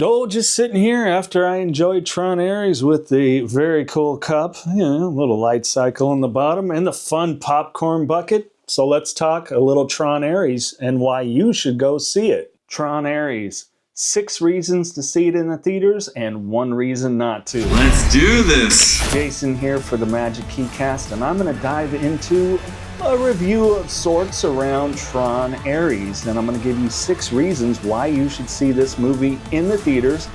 Oh, just sitting here after I enjoyed Tron Ares with the very cool cup, a little light cycle on the bottom, and the fun popcorn bucket. So let's talk a little Tron Ares and why you should go see it. Tron Ares. 6 reasons to see it in the theaters and 1 reason not to. Let's do this! Jason here for the Magic Keycast, and I'm going to dive into a review of sorts around Tron Ares, and I'm going to give you 6 reasons why you should see this movie in the theaters,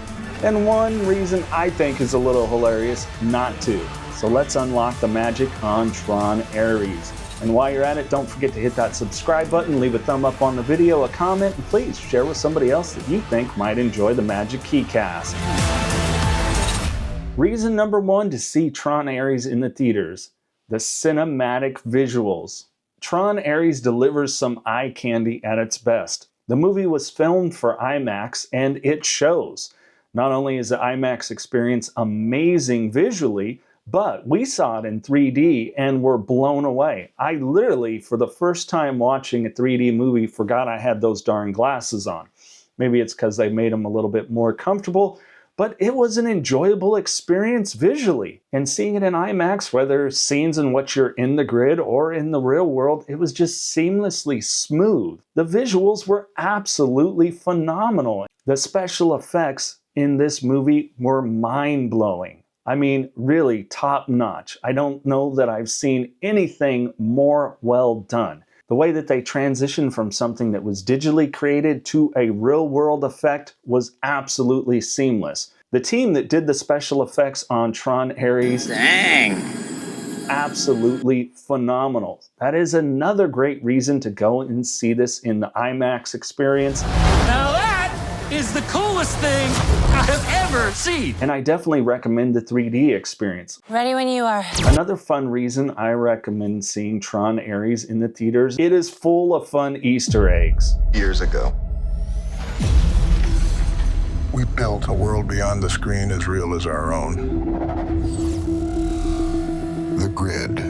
and 1 reason I think is a little hilarious not to. So let's unlock the magic on Tron Ares. And while you're at it, don't forget to hit that subscribe button, leave a thumb up on the video, a comment, and please share with somebody else that you think might enjoy the Magic Keycast. Reason number 1 to see Tron Ares in the theaters: the cinematic visuals. Tron Ares delivers some eye candy at its best. The movie was filmed for IMAX, and it shows. Not only is the IMAX experience amazing visually, but we saw it in 3D and were blown away. I literally, for the first time watching a 3D movie, forgot I had those darn glasses on. Maybe it's because they made them a little bit more comfortable, but it was an enjoyable experience visually. And seeing it in IMAX, whether scenes in which you're in the grid or in the real world, it was just seamlessly smooth. The visuals were absolutely phenomenal. The special effects in this movie were mind-blowing. I mean, really top-notch. I don't know that I've seen anything more well done. The way that they transitioned from something that was digitally created to a real-world effect was absolutely seamless. The team that did the special effects on Tron Ares, Dang! Absolutely phenomenal. That is another great reason to go and see this in the IMAX experience. Now that is the coolest thing I have ever seen. And I definitely recommend the 3D experience. Ready when you are. Another fun reason I recommend seeing Tron Ares in the theaters: it is full of fun Easter eggs. Years ago, we built a world beyond the screen as real as our own. The grid.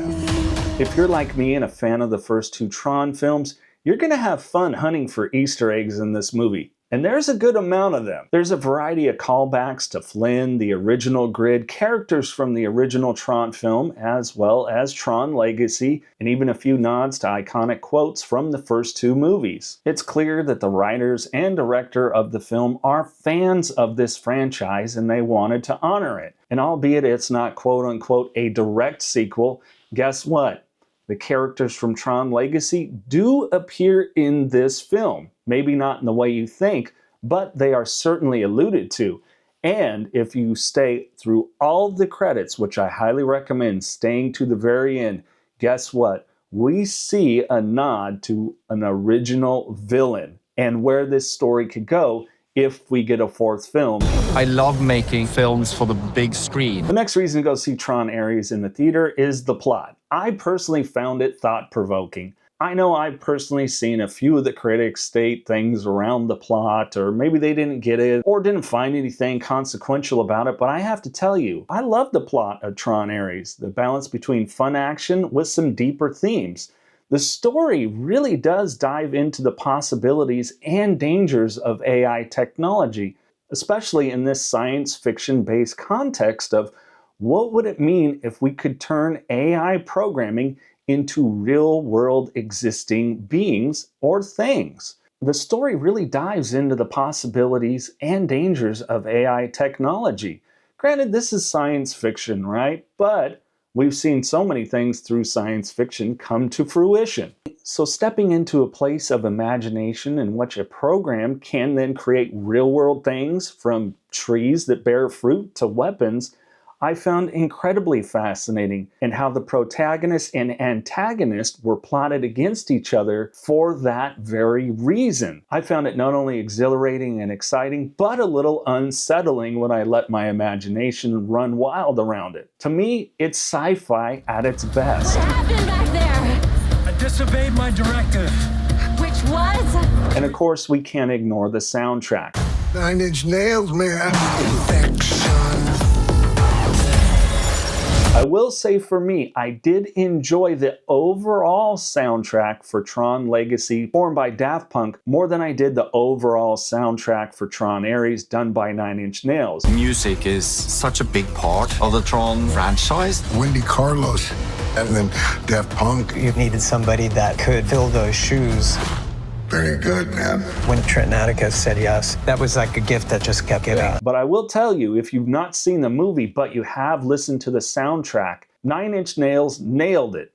If you're like me and a fan of the first 2 Tron films, you're gonna have fun hunting for Easter eggs in this movie. And there's a good amount of them. There's a variety of callbacks to Flynn, the original grid, characters from the original Tron film, as well as Tron Legacy, and even a few nods to iconic quotes from the first 2 movies. It's clear that the writers and director of the film are fans of this franchise and they wanted to honor it. And albeit it's not quote-unquote a direct sequel, guess what? The characters from Tron Legacy do appear in this film. Maybe not in the way you think, but they are certainly alluded to. And if you stay through all the credits, which I highly recommend staying to the very end, guess what? We see a nod to an original villain and where this story could go if we get a 4th film. I love making films for the big screen. The next reason to go see Tron Ares in the theater is the plot. I personally found it thought-provoking. I know I've personally seen a few of the critics state things around the plot, or maybe they didn't get it, or didn't find anything consequential about it, but I have to tell you, I love the plot of Tron Ares, the balance between fun action with some deeper themes. The story really does dive into the possibilities and dangers of AI technology, especially in this science fiction-based context of what would it mean if we could turn AI programming into real-world existing beings or things. The story really dives into the possibilities and dangers of AI technology. Granted, this is science fiction, right? But we've seen so many things through science fiction come to fruition. So stepping into a place of imagination in which a program can then create real-world things, from trees that bear fruit to weapons, I found incredibly fascinating, and how the protagonist and antagonist were plotted against each other for that very reason. I found it not only exhilarating and exciting, but a little unsettling when I let my imagination run wild around it. To me, it's sci-fi at its best. What happened back there? I disobeyed my directive. Which was? And of course, we can't ignore the soundtrack. 9 Inch Nails, man. Infection. I will say for me, I did enjoy the overall soundtrack for Tron Legacy formed by Daft Punk more than I did the overall soundtrack for Tron Ares done by Nine Inch Nails. Music is such a big part of the Tron franchise. Wendy Carlos, and then Daft Punk. You needed somebody that could fill those shoes. Very good, man. When Trent and Attica said yes, that was like a gift that just kept giving. But I will tell you, if you've not seen the movie, but you have listened to the soundtrack, Nine Inch Nails nailed it.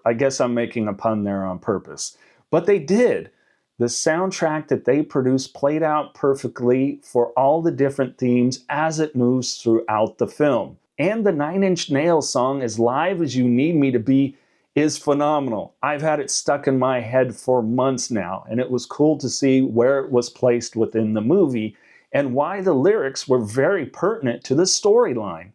I guess I'm making a pun there on purpose. But they did. The soundtrack that they produced played out perfectly for all the different themes as it moves throughout the film. And the Nine Inch Nails song, As Live As You Need Me to Be, is phenomenal. I've had it stuck in my head for months now, and it was cool to see where it was placed within the movie and why the lyrics were very pertinent to the storyline.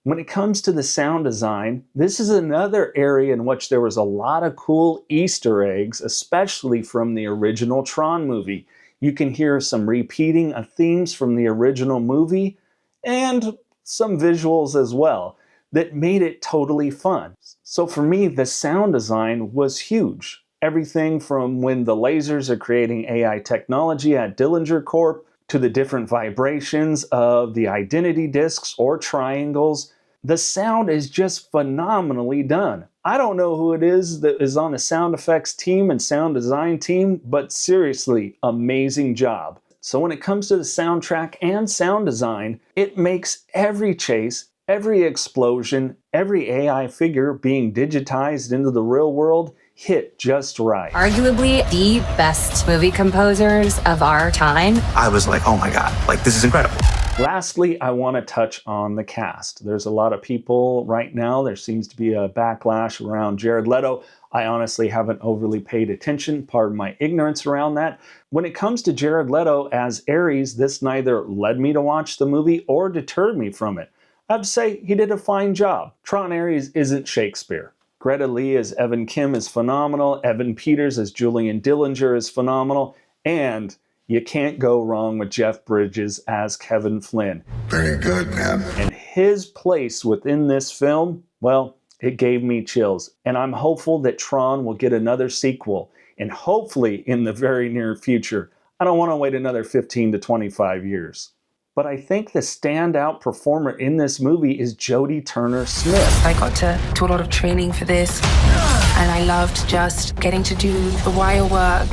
When it comes to the sound design, this is another area in which there was a lot of cool Easter eggs, especially from the original Tron movie. You can hear some repeating of themes from the original movie and some visuals as well that made it totally fun. So for me, the sound design was huge. Everything from when the lasers are creating AI technology at Dillinger Corp to the different vibrations of the identity discs or triangles. The sound is just phenomenally done. I don't know who it is that is on the sound effects team and sound design team, but seriously, amazing job. So when it comes to the soundtrack and sound design, it makes every chase, every explosion, every AI figure being digitized into the real world hit just right. Arguably the best movie composers of our time. I was like, oh my God, like this is incredible. Lastly, I want to touch on the cast. There's a lot of people right now. There seems to be a backlash around Jared Leto. I honestly haven't overly paid attention. Pardon my ignorance around that. When it comes to Jared Leto as Ares, this neither led me to watch the movie or deterred me from it. I'd say he did a fine job. Tron Ares isn't Shakespeare. Greta Lee as Evan Kim is phenomenal. Evan Peters as Julian Dillinger is phenomenal. And you can't go wrong with Jeff Bridges as Kevin Flynn. Very good, man. And his place within this film, well, it gave me chills. And I'm hopeful that Tron will get another sequel. And hopefully in the very near future. I don't want to wait another 15 to 25 years. But I think the standout performer in this movie is Jodie Turner-Smith. I got to do a lot of training for this, and I loved just getting to do the wire work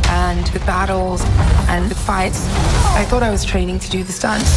and the battles and the fights. I thought I was training to do the stunts,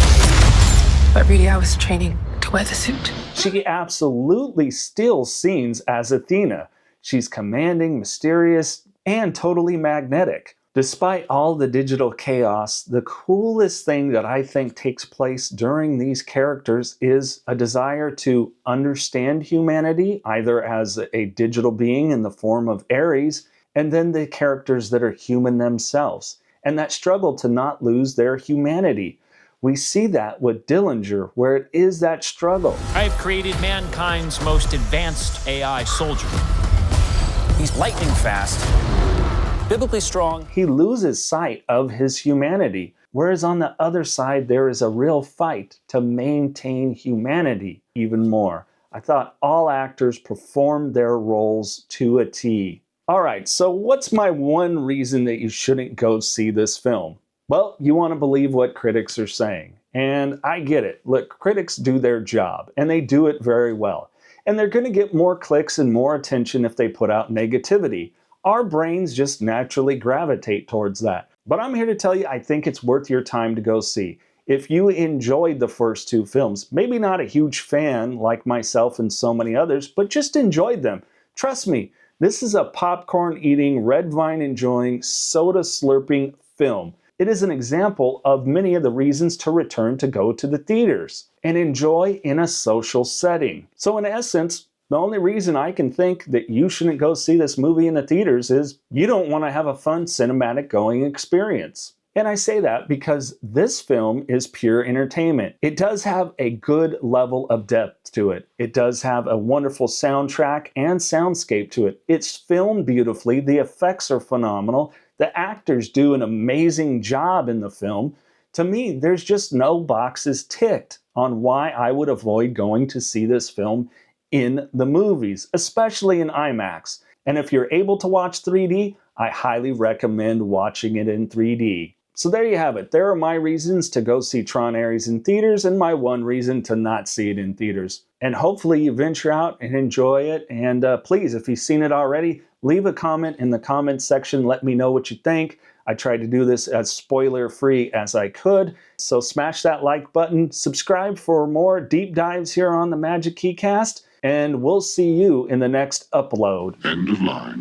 but really I was training to wear the suit. She absolutely steals scenes as Athena. She's commanding, mysterious, and totally magnetic. Despite all the digital chaos, the coolest thing that I think takes place during these characters is a desire to understand humanity, either as a digital being in the form of Ares, and then the characters that are human themselves, and that struggle to not lose their humanity. We see that with Dillinger, where it is that struggle. I've created mankind's most advanced AI soldier. He's lightning fast, biblically strong. He loses sight of his humanity, whereas on the other side, there is a real fight to maintain humanity even more. I thought all actors performed their roles to a T. All right, so what's my one reason that you shouldn't go see this film? Well, you want to believe what critics are saying. And I get it. Look, critics do their job, and they do it very well. And they're going to get more clicks and more attention if they put out negativity. Our brains just naturally gravitate towards that. But I'm here to tell you, I think it's worth your time to go see. If you enjoyed the first two films, maybe not a huge fan like myself and so many others, but just enjoyed them. Trust me, this is a popcorn-eating, red vine-enjoying, soda-slurping film. It is an example of many of the reasons to return to go to the theaters and enjoy in a social setting. So in essence, the only reason I can think that you shouldn't go see this movie in the theaters is you don't want to have a fun cinematic going experience. And I say that because this film is pure entertainment. It does have a good level of depth to it. It does have a wonderful soundtrack and soundscape to it. It's filmed beautifully. The effects are phenomenal. The actors do an amazing job in the film. To me, there's just no boxes ticked on why I would avoid going to see this film in the movies, especially in IMAX. And if you're able to watch 3D, I highly recommend watching it in 3D. So there you have it. There are my reasons to go see Tron Ares in theaters and my one reason to not see it in theaters. And hopefully you venture out and enjoy it. And please, if you've seen it already, leave a comment in the comments section. Let me know what you think. I tried to do this as spoiler-free as I could. So smash that like button, subscribe for more deep dives here on the Magic Keycast, and we'll see you in the next upload. End of line.